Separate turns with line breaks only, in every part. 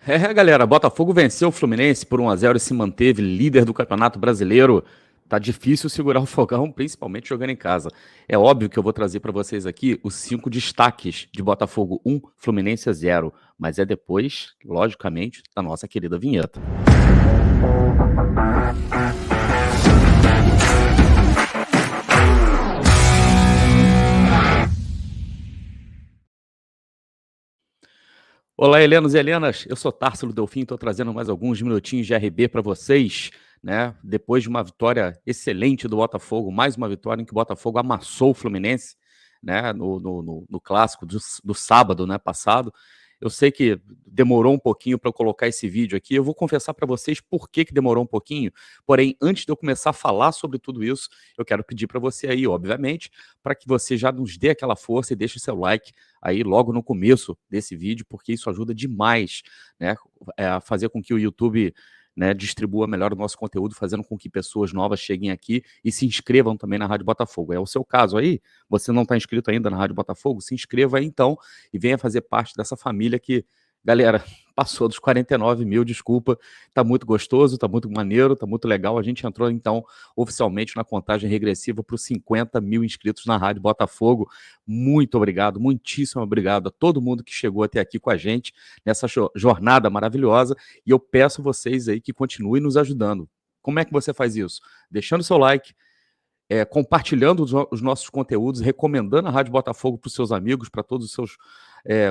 Galera, Botafogo venceu o Fluminense por 1-0 e se manteve líder do Campeonato Brasileiro. Tá difícil segurar o Fogão, principalmente jogando em casa. É óbvio que eu vou trazer para vocês aqui os 5 destaques de Botafogo 1, Fluminense 0, mas é depois, logicamente, da nossa querida vinheta. Olá, Helenos e Helenas, eu sou Társilo Delfim, estou trazendo mais alguns minutinhos de RB para vocês, né? Depois de uma vitória excelente do Botafogo, mais uma vitória em que o Botafogo amassou o Fluminense, né? No clássico do sábado, né? Passado. Eu sei que demorou um pouquinho para eu colocar esse vídeo aqui. Eu vou confessar para vocês por que demorou um pouquinho. Porém, antes de eu começar a falar sobre tudo isso, eu quero pedir para você aí, obviamente, para que você já nos dê aquela força e deixe o seu like aí logo no começo desse vídeo, porque isso ajuda demais, né, a fazer com que o YouTube, né, distribua melhor o nosso conteúdo, fazendo com que pessoas novas cheguem aqui e se inscrevam também na Rádio Botafogo. É o seu caso aí? Você não está inscrito ainda na Rádio Botafogo? Se inscreva aí então e venha fazer parte dessa família que, galera, passou dos 49 mil, desculpa, tá muito gostoso, tá muito maneiro, tá muito legal. A gente entrou então oficialmente na contagem regressiva para os 50 mil inscritos na Rádio Botafogo. Muito obrigado, muitíssimo obrigado a todo mundo que chegou até aqui com a gente nessa jornada maravilhosa, e eu peço a vocês aí que continuem nos ajudando. Como é que você faz isso? Deixando seu like, compartilhando os nossos conteúdos, recomendando a Rádio Botafogo para os seus amigos, para todos os seus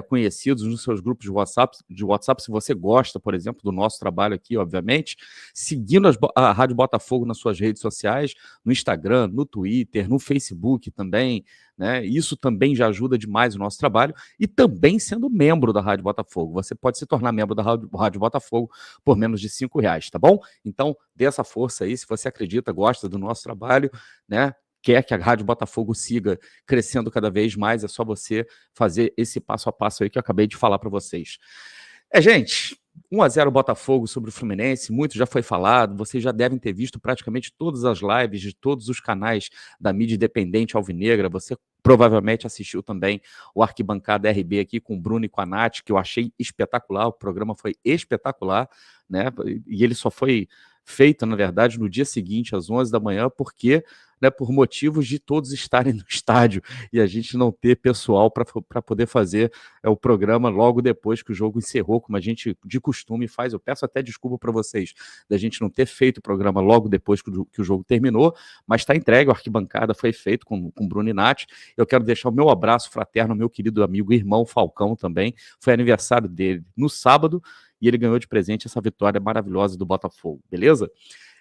conhecidos, nos seus grupos de WhatsApp, se você gosta, por exemplo, do nosso trabalho aqui, obviamente, seguindo a Rádio Botafogo nas suas redes sociais, no Instagram, no Twitter, no Facebook também, né? Isso também já ajuda demais o nosso trabalho, e também sendo membro da Rádio Botafogo. Você pode se tornar membro da Rádio Botafogo por menos de R$ 5, tá bom? Então, dê essa força aí, se você acredita, gosta do nosso trabalho, né? Quer que a Rádio Botafogo siga crescendo cada vez mais, é só você fazer esse passo a passo aí que eu acabei de falar para vocês. Gente, 1-0 Botafogo sobre o Fluminense, muito já foi falado, vocês já devem ter visto praticamente todas as lives de todos os canais da mídia independente alvinegra, você provavelmente assistiu também o Arquibancada RB aqui com o Bruno e com a Nath, que eu achei espetacular, o programa foi espetacular, né, e ele só foi feito, na verdade, no dia seguinte, às 11 da manhã, porque, né, por motivos de todos estarem no estádio e a gente não ter pessoal para poder fazer o programa logo depois que o jogo encerrou, como a gente de costume faz. Eu peço até desculpa para vocês da gente não ter feito o programa logo depois que o jogo terminou, mas está entregue, a arquibancada foi feito com Bruno e Nath. Eu quero deixar o meu abraço fraterno ao meu querido amigo e irmão Falcão também, foi aniversário dele no sábado, e ele ganhou de presente essa vitória maravilhosa do Botafogo, beleza?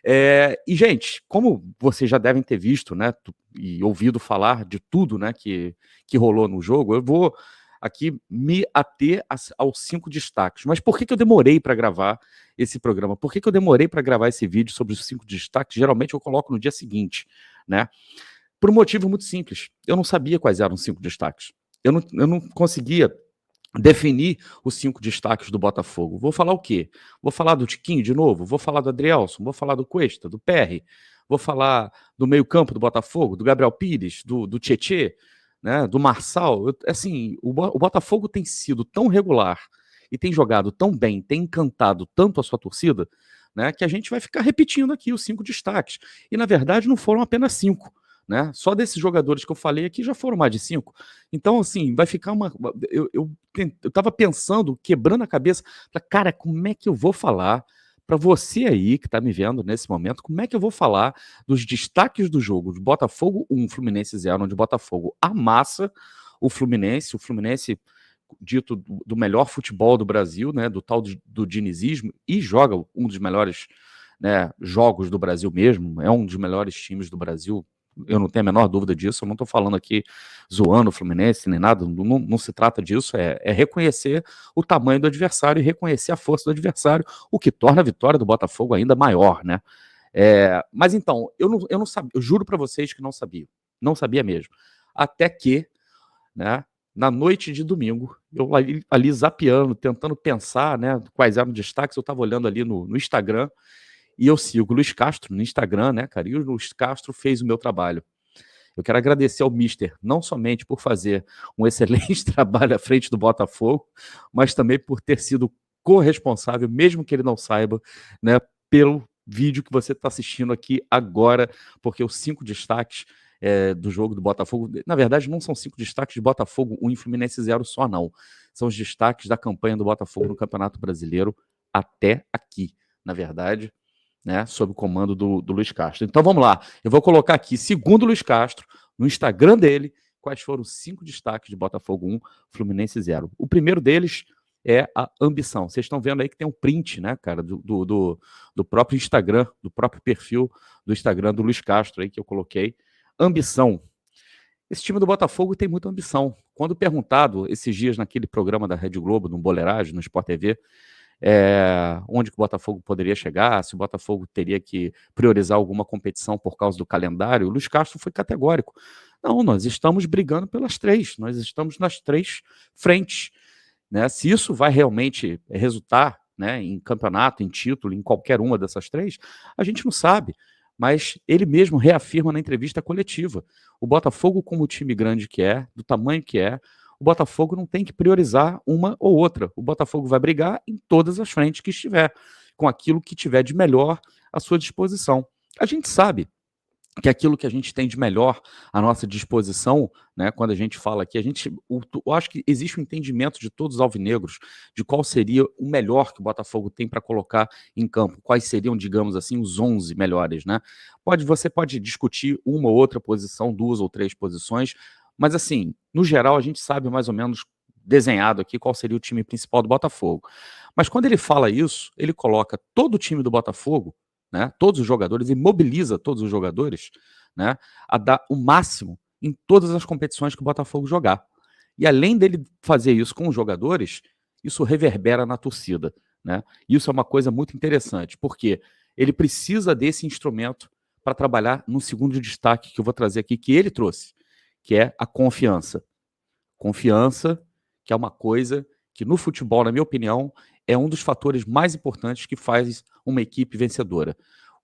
E, gente, como vocês já devem ter visto, né, e ouvido falar de tudo, né, que rolou no jogo, eu vou aqui me ater aos 5 destaques. Mas por que eu demorei para gravar esse programa? Por que eu demorei para gravar esse vídeo sobre os 5 destaques? Geralmente eu coloco no dia seguinte, né? Por um motivo muito simples. Eu não sabia quais eram os 5 destaques. Eu não conseguia definir os 5 destaques do Botafogo. Vou falar o quê? Vou falar do Tiquinho de novo? Vou falar do Adrielson? Vou falar do Cuesta, do Perry? Vou falar do meio-campo do Botafogo, do Gabriel Pires, do Tietê, né, do Marçal? Assim, o Botafogo tem sido tão regular e tem jogado tão bem, tem encantado tanto a sua torcida, né, que a gente vai ficar repetindo aqui os 5 destaques. E, na verdade, não foram apenas 5. Né? Só desses jogadores que eu falei aqui já foram mais de 5. Então, assim, vai ficar uma. Eu tava pensando, quebrando a cabeça, cara, como é que eu vou falar para você aí que está me vendo nesse momento, como é que eu vou falar dos destaques do jogo de Botafogo 1, Fluminense 0, onde o Botafogo amassa o Fluminense dito do melhor futebol do Brasil, né, do tal do dinizismo, e joga um dos melhores, né, jogos do Brasil mesmo, é um dos melhores times do Brasil. Eu não tenho a menor dúvida disso, eu não estou falando aqui zoando o Fluminense nem nada, não se trata disso, é reconhecer o tamanho do adversário e reconhecer a força do adversário, o que torna a vitória do Botafogo ainda maior, né? Mas então, eu não sabia, eu juro para vocês que não sabia mesmo, até que, né, na noite de domingo, eu ali zapeando, tentando pensar, né, quais eram os destaques, eu estava olhando ali no Instagram, e eu sigo o Luiz Castro no Instagram, né, cara? E o Luiz Castro fez o meu trabalho. Eu quero agradecer ao Mister, não somente por fazer um excelente trabalho à frente do Botafogo, mas também por ter sido corresponsável, mesmo que ele não saiba, né, pelo vídeo que você está assistindo aqui agora, porque os 5 destaques do jogo do Botafogo, na verdade não são 5 destaques de Botafogo 1 e Fluminense 0 só não, são os destaques da campanha do Botafogo no Campeonato Brasileiro até aqui, na verdade, né, sob o comando do Luiz Castro. Então vamos lá, eu vou colocar aqui, segundo o Luiz Castro, no Instagram dele, quais foram os 5 destaques de Botafogo 1, Fluminense 0. O primeiro deles é a ambição. Vocês estão vendo aí que tem um print, né, cara, do próprio Instagram, do próprio perfil do Instagram do Luiz Castro aí que eu coloquei. Ambição. Esse time do Botafogo tem muita ambição. Quando perguntado esses dias naquele programa da Rede Globo, no Boleiragem, no Sport TV, onde que o Botafogo poderia chegar, se o Botafogo teria que priorizar alguma competição por causa do calendário, o Luiz Castro foi categórico. Não, nós estamos brigando pelas 3, nós estamos nas 3 frentes. Né? Se isso vai realmente resultar, né, em campeonato, em título, em qualquer uma dessas 3, a gente não sabe. Mas ele mesmo reafirma na entrevista coletiva. O Botafogo, como time grande que é, do tamanho que é, o Botafogo não tem que priorizar uma ou outra. O Botafogo vai brigar em todas as frentes que estiver, com aquilo que tiver de melhor à sua disposição. A gente sabe que aquilo que a gente tem de melhor à nossa disposição, né, quando a gente fala aqui, eu acho que existe um entendimento de todos os alvinegros de qual seria o melhor que o Botafogo tem para colocar em campo, quais seriam, digamos assim, os 11 melhores, né? Você pode discutir uma ou outra posição, 2 ou 3 posições, mas assim, no geral a gente sabe mais ou menos desenhado aqui qual seria o time principal do Botafogo. Mas quando ele fala isso, ele coloca todo o time do Botafogo, né, todos os jogadores, e mobiliza todos os jogadores, né, a dar o máximo em todas as competições que o Botafogo jogar. E além dele fazer isso com os jogadores, isso reverbera na torcida. Né? Isso é uma coisa muito interessante, porque ele precisa desse instrumento para trabalhar no segundo destaque que eu vou trazer aqui, que ele trouxe, que é a confiança. Confiança, que é uma coisa que no futebol, na minha opinião, é um dos fatores mais importantes que faz uma equipe vencedora.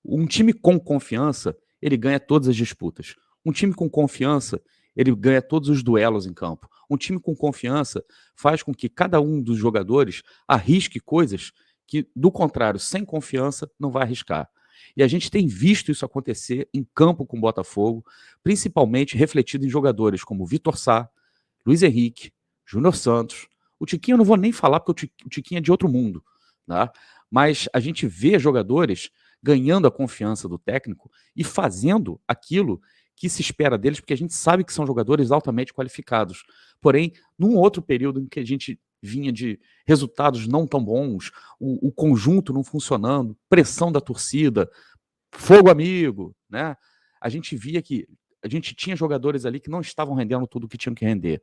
Um time com confiança, ele ganha todas as disputas. Um time com confiança, ele ganha todos os duelos em campo. Um time com confiança faz com que cada um dos jogadores arrisque coisas que, do contrário, sem confiança, não vai arriscar. E a gente tem visto isso acontecer em campo com o Botafogo, principalmente refletido em jogadores como Vitor Sá, Luiz Henrique, Júnior Santos. O Tiquinho eu não vou nem falar, porque o Tiquinho é de outro mundo. Tá? Mas a gente vê jogadores ganhando a confiança do técnico e fazendo aquilo que se espera deles, porque a gente sabe que são jogadores altamente qualificados. Porém, num outro período em que a gente vinha de resultados não tão bons, o conjunto não funcionando, pressão da torcida, fogo amigo, né? A gente via que a gente tinha jogadores ali que não estavam rendendo tudo o que tinham que render.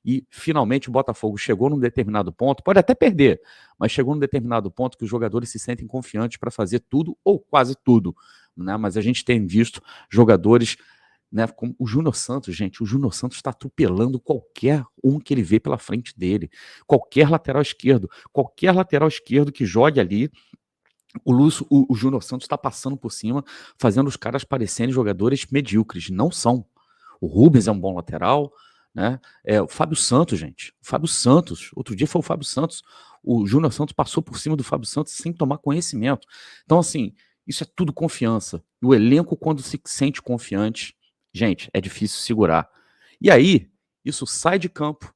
E, finalmente, o Botafogo chegou num determinado ponto, pode até perder, mas chegou num determinado ponto que os jogadores se sentem confiantes para fazer tudo ou quase tudo. Né? Mas a gente tem visto jogadores, né, como o Júnior Santos, gente, o Júnior Santos está atropelando qualquer um que ele vê pela frente dele. Qualquer lateral esquerdo que jogue ali, o Júnior Santos está passando por cima, fazendo os caras parecerem jogadores medíocres. Não são. O Rubens é um bom lateral, né? O Fábio Santos, gente. O Fábio Santos. Outro dia foi o Fábio Santos. O Júnior Santos passou por cima do Fábio Santos sem tomar conhecimento. Então, assim, isso é tudo confiança. O elenco, quando se sente confiante, gente, é difícil segurar. E aí, isso sai de campo,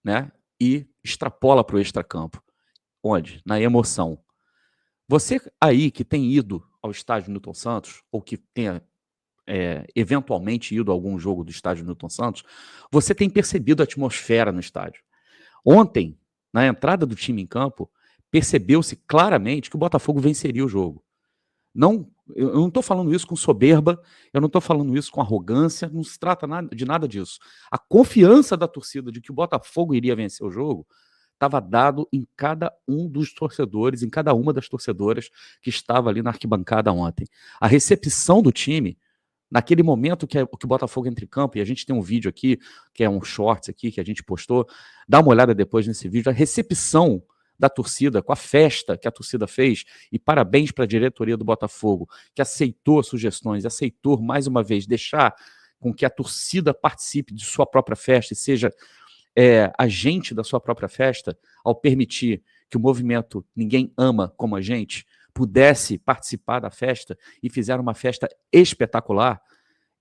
né? E extrapola para o extracampo. Onde? Na emoção. Você aí que tem ido ao estádio Newton Santos, ou que tenha eventualmente ido a algum jogo do estádio Newton Santos, você tem percebido a atmosfera no estádio. Ontem, na entrada do time em campo, percebeu-se claramente que o Botafogo venceria o jogo. Não, eu não estou falando isso com soberba, eu não estou falando isso com arrogância, não se trata de nada disso. A confiança da torcida de que o Botafogo iria vencer o jogo estava dado em cada um dos torcedores, em cada uma das torcedoras que estava ali na arquibancada ontem. A recepção do time, naquele momento que o Botafogo entra em campo, e a gente tem um vídeo aqui, que é um shorts aqui, que a gente postou, dá uma olhada depois nesse vídeo, a recepção da torcida, com a festa que a torcida fez, e parabéns para a diretoria do Botafogo, que aceitou sugestões, aceitou, mais uma vez, deixar com que a torcida participe de sua própria festa e seja agente da sua própria festa, ao permitir que o movimento Ninguém Ama Como a Gente pudesse participar da festa e fizeram uma festa espetacular,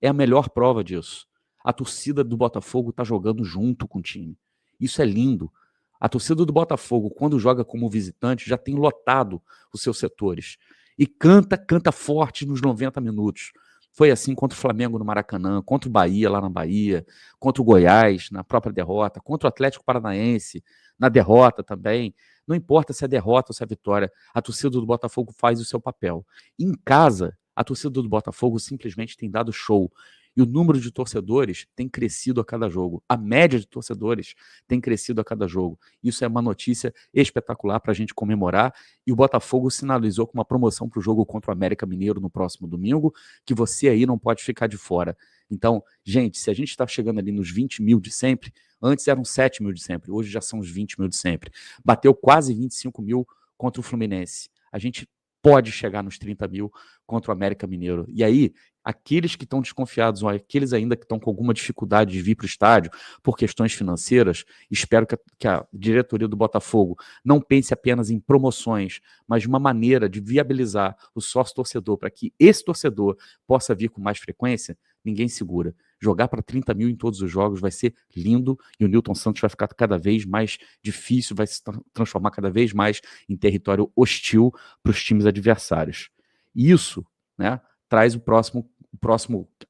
é a melhor prova disso. A torcida do Botafogo está jogando junto com o time. Isso é lindo. A torcida do Botafogo, quando joga como visitante, já tem lotado os seus setores. E canta forte nos 90 minutos. Foi assim contra o Flamengo no Maracanã, contra o Bahia lá na Bahia, contra o Goiás na própria derrota, contra o Atlético Paranaense na derrota também. Não importa se é derrota ou se é vitória, a torcida do Botafogo faz o seu papel. Em casa, a torcida do Botafogo simplesmente tem dado show. E o número de torcedores tem crescido a cada jogo. A média de torcedores tem crescido a cada jogo. Isso é uma notícia espetacular para a gente comemorar. E o Botafogo sinalizou com uma promoção para o jogo contra o América Mineiro no próximo domingo, que você aí não pode ficar de fora. Então, gente, se a gente está chegando ali nos 20 mil de sempre, antes eram 7 mil de sempre, hoje já são os 20 mil de sempre. Bateu quase 25 mil contra o Fluminense. A gente pode chegar nos 30 mil contra o América Mineiro. E aí, aqueles que estão desconfiados, ou aqueles ainda que estão com alguma dificuldade de vir para o estádio por questões financeiras, espero que a diretoria do Botafogo não pense apenas em promoções, mas de uma maneira de viabilizar o sócio-torcedor para que esse torcedor possa vir com mais frequência. Ninguém segura. Jogar para 30 mil em todos os jogos vai ser lindo e o Newton Santos vai ficar cada vez mais difícil, vai se transformar cada vez mais em território hostil para os times adversários. E isso, né, traz a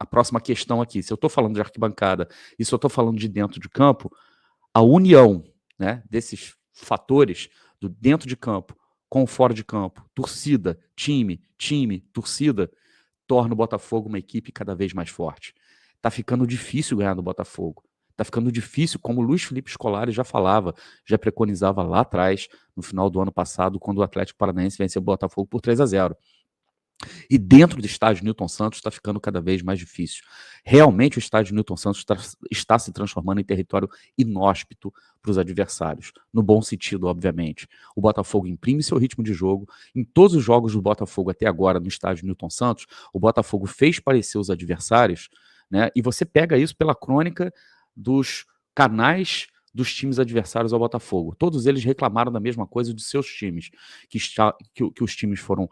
próxima questão aqui. Se eu estou falando de arquibancada e se eu estou falando de dentro de campo, a união, né, desses fatores do dentro de campo com o fora de campo, torcida, time, torcida, torna o Botafogo uma equipe cada vez mais forte. Tá ficando difícil ganhar do Botafogo. Tá ficando difícil, como o Luiz Felipe Scolari já falava, já preconizava lá atrás, no final do ano passado, quando o Atlético Paranaense venceu o Botafogo por 3-0. E dentro do estádio Newton Santos está ficando cada vez mais difícil. Realmente o estádio Newton Santos está se transformando em território inóspito para os adversários, no bom sentido, obviamente. O Botafogo imprime seu ritmo de jogo. Em todos os jogos do Botafogo até agora no estádio Newton Santos, o Botafogo fez parecer os adversários, né? E você pega isso pela crônica dos canais dos times adversários ao Botafogo. Todos eles reclamaram da mesma coisa dos seus times, que os times foram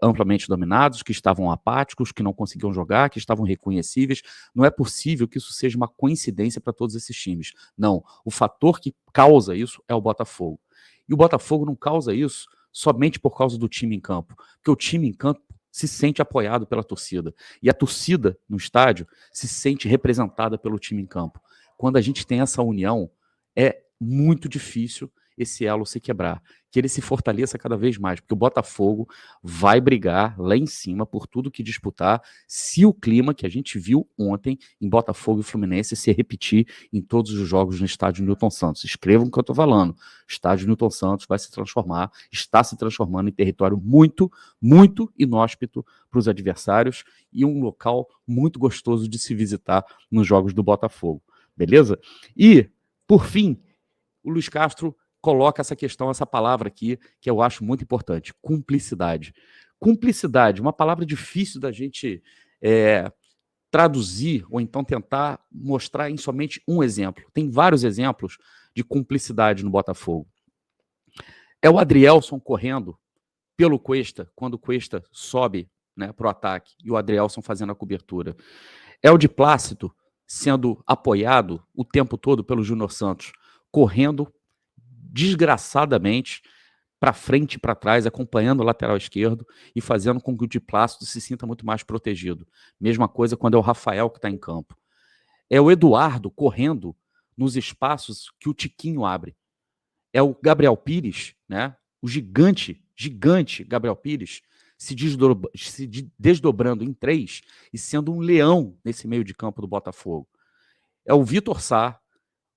amplamente dominados, que estavam apáticos, que não conseguiam jogar, que estavam reconhecíveis. Não é possível que isso seja uma coincidência para todos esses times. Não, o fator que causa isso é o Botafogo. E o Botafogo não causa isso somente por causa do time em campo, porque o time em campo se sente apoiado pela torcida. E a torcida no estádio se sente representada pelo time em campo. Quando a gente tem essa união, é muito difícil esse elo se quebrar, que ele se fortaleça cada vez mais, porque o Botafogo vai brigar lá em cima por tudo que disputar, se o clima que a gente viu ontem em Botafogo e Fluminense se repetir em todos os jogos no estádio Newton Santos. Escrevam o que eu estou falando. O estádio Newton Santos vai se transformar, está se transformando em território muito, muito inóspito para os adversários e um local muito gostoso de se visitar nos jogos do Botafogo. Beleza? E por fim, o Luiz Castro coloca essa questão, essa palavra aqui, que eu acho muito importante, cumplicidade. Cumplicidade, uma palavra difícil da gente traduzir ou então tentar mostrar em somente um exemplo. Tem vários exemplos de cumplicidade no Botafogo. É o Adrielson correndo pelo Cuesta, quando o Cuesta sobe, né, para o ataque, e o Adrielson fazendo a cobertura. É o de Plácido sendo apoiado o tempo todo pelo Júnior Santos, correndo desgraçadamente para frente e para trás, acompanhando o lateral esquerdo e fazendo com que o de Plácido se sinta muito mais protegido. Mesma coisa quando é o Rafael que está em campo. É o Eduardo correndo nos espaços que o Tiquinho abre. É o Gabriel Pires, né? O gigante Gabriel Pires, se desdobrando em 3 e sendo um leão nesse meio de campo do Botafogo. É o Vitor Sá,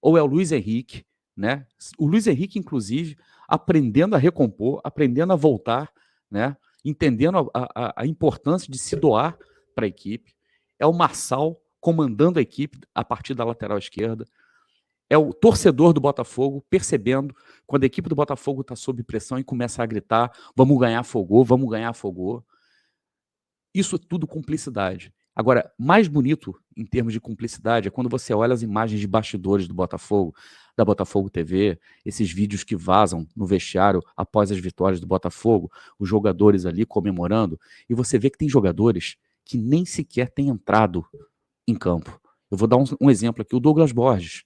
ou é o Luiz Henrique, né? O Luiz Henrique, inclusive, aprendendo a recompor, aprendendo a voltar, né? Entendendo a importância de se doar para a equipe. É o Marçal comandando a equipe a partir da lateral esquerda. É o torcedor do Botafogo percebendo quando a equipe do Botafogo está sob pressão e começa a gritar: vamos ganhar, Fogô, vamos ganhar, Fogô. Isso é tudo cumplicidade. Agora, mais bonito em termos de cumplicidade é quando você olha as imagens de bastidores do Botafogo, da Botafogo TV, esses vídeos que vazam no vestiário após as vitórias do Botafogo, os jogadores ali comemorando, e você vê que tem jogadores que nem sequer têm entrado em campo. Eu vou dar um exemplo aqui, o Douglas Borges,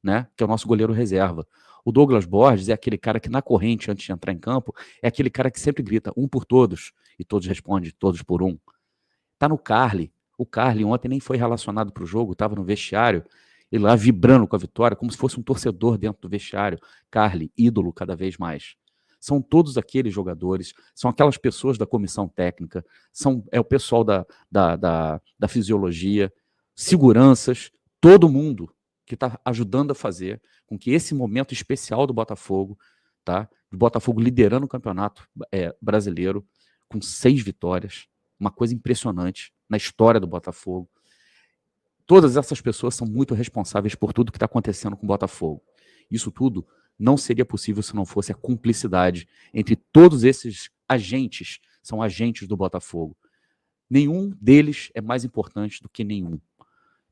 né, que é o nosso goleiro reserva. O Douglas Borges é aquele cara que na corrente, antes de entrar em campo, é aquele cara que sempre grita um por todos, e todos respondem todos por um. Tá no Carly. O Carly ontem nem foi relacionado para o jogo, estava no vestiário, e lá vibrando com a vitória, como se fosse um torcedor dentro do vestiário. Carly, ídolo cada vez mais. São todos aqueles jogadores, são aquelas pessoas da comissão técnica, é o pessoal da fisiologia, seguranças, todo mundo que está ajudando a fazer com que esse momento especial do Botafogo, tá? Do Botafogo liderando o campeonato brasileiro com 6 vitórias, uma coisa impressionante na história do Botafogo. Todas essas pessoas são muito responsáveis por tudo que está acontecendo com o Botafogo. Isso tudo não seria possível se não fosse a cumplicidade entre todos esses agentes, são agentes do Botafogo. Nenhum deles é mais importante do que nenhum.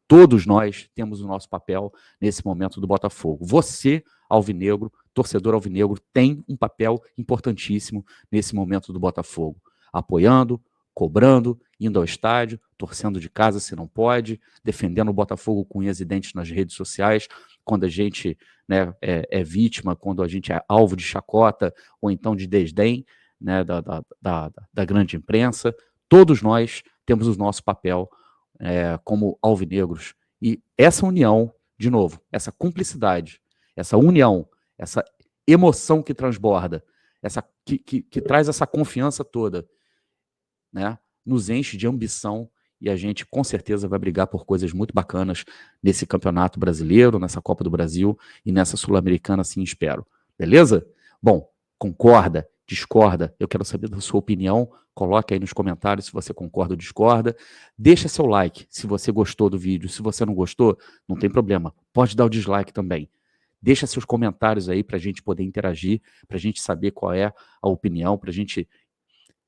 Todos nós temos o nosso papel nesse momento do Botafogo. Você, alvinegro, torcedor alvinegro, tem um papel importantíssimo nesse momento do Botafogo. Apoiando, cobrando, indo ao estádio, torcendo de casa se não pode, defendendo o Botafogo com unhas e dentes nas redes sociais, quando a gente, né, é vítima, quando a gente é alvo de chacota ou então de desdém, né, da grande imprensa. Todos nós temos o nosso papel como alvinegros. E essa união, de novo, essa cumplicidade, essa união, essa emoção que transborda, que traz essa confiança toda, né, nos enche de ambição e a gente com certeza vai brigar por coisas muito bacanas nesse campeonato brasileiro, nessa Copa do Brasil e nessa Sul-Americana, assim espero. Beleza? Bom, concorda, discorda? Eu quero saber da sua opinião. Coloque aí nos comentários se você concorda ou discorda. Deixa seu like se você gostou do vídeo. Se você não gostou, não tem problema. Pode dar o dislike também. Deixa seus comentários aí para a gente poder interagir, para a gente saber qual é a opinião, para a gente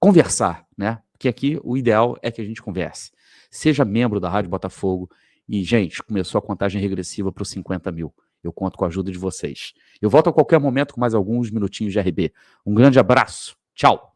conversar, né? Porque aqui o ideal é que a gente converse. Seja membro da Rádio Botafogo e, gente, começou a contagem regressiva para os 50 mil. Eu conto com a ajuda de vocês. Eu volto a qualquer momento com mais alguns minutinhos de RB. Um grande abraço. Tchau.